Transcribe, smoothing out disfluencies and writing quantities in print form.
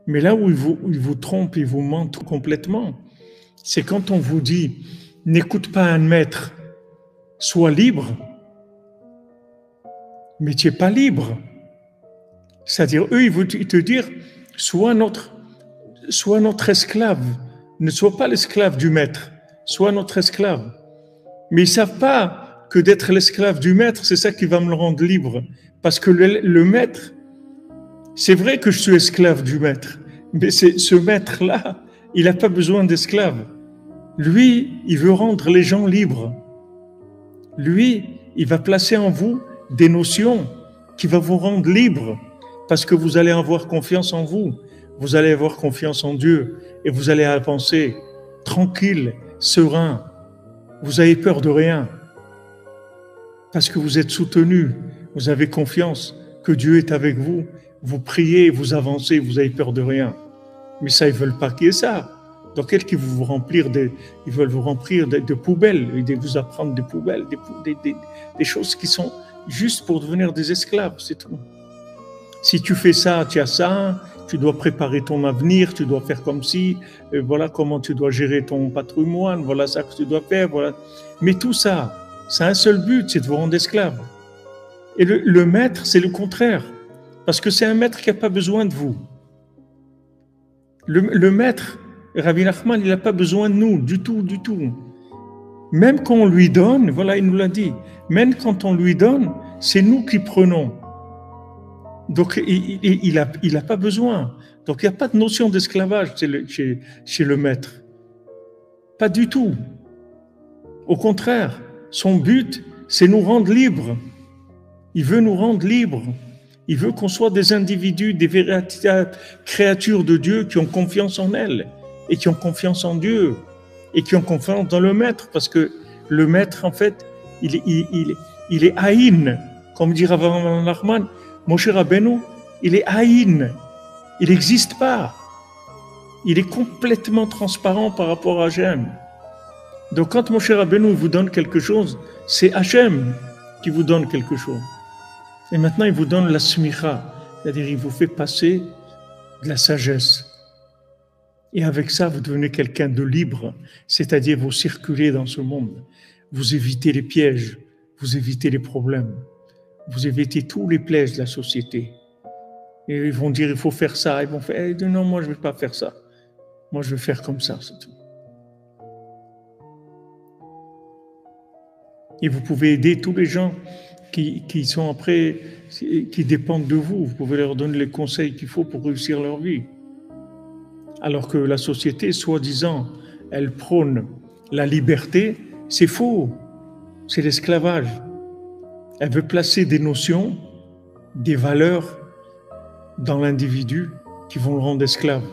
Mais là où il vous trompe, il vous ment complètement, c'est quand on vous dit n'écoute pas un maître, sois libre, mais tu n'es pas libre. C'est-à-dire, eux, ils vont te dire sois notre esclave, ne sois pas l'esclave du maître, sois notre esclave. Mais ils ne savent pas que d'être l'esclave du maître, c'est ça qui va me le rendre libre. Parce que le maître, c'est vrai que je suis esclave du maître, mais ce maître-là, il n'a pas besoin d'esclaves. Lui, il veut rendre les gens libres. Lui, il va placer en vous des notions qui vont vous rendre libres parce que vous allez avoir confiance en vous, vous allez avoir confiance en Dieu et vous allez avancer tranquille, serein. Vous avez peur de rien parce que vous êtes soutenu, vous avez confiance que Dieu est avec vous. Vous priez, vous avancez, vous avez peur de rien. Mais ça, ils veulent pas qu'il y ait ça. Donc, ils veulent vous remplir de poubelles, et vous apprendre des poubelles, des choses qui sont juste pour devenir des esclaves, c'est tout. Si tu fais ça, tu as ça, tu dois préparer ton avenir, tu dois faire comme si, voilà comment tu dois gérer ton patrimoine, voilà ça que tu dois faire, voilà. Mais tout ça, c'est un seul but, c'est de vous rendre esclave. Et le maître, c'est le contraire. Parce que c'est un maître qui n'a pas besoin de vous. Le maître, Rabbi Nachman, il n'a pas besoin de nous, du tout, du tout. Même quand on lui donne, voilà, il nous l'a dit, même quand on lui donne, c'est nous qui prenons. Donc, il a pas besoin. Donc, il n'y a pas de notion d'esclavage chez le maître. Pas du tout. Au contraire, son but, c'est nous rendre libres. Il veut nous rendre libres. Il veut qu'on soit des individus, des véritables créatures de Dieu qui ont confiance en elle et qui ont confiance en Dieu et qui ont confiance dans le maître parce que le maître, en fait, il est haïn. Comme dit Rav Nachman, Moshe Rabbeinu, il est haïn. Il n'existe pas. Il est complètement transparent par rapport à Hachem. Donc quand Moshe Rabbeinu vous donne quelque chose, c'est Hachem qui vous donne quelque chose. Et maintenant, il vous donne la smicha, c'est-à-dire il vous fait passer de la sagesse. Et avec ça, vous devenez quelqu'un de libre, c'est-à-dire vous circulez dans ce monde. Vous évitez les pièges, vous évitez les problèmes, vous évitez tous les pièges de la société. Et ils vont dire, il faut faire ça. Ils vont faire, non, moi, je ne vais pas faire ça. Moi, je vais faire comme ça, c'est tout. Et vous pouvez aider tous les gens qui sont après, qui dépendent de vous. Vous pouvez leur donner les conseils qu'il faut pour réussir leur vie. Alors que la société, soi-disant, elle prône la liberté, c'est faux. C'est l'esclavage. Elle veut placer des notions, des valeurs dans l'individu qui vont le rendre esclave.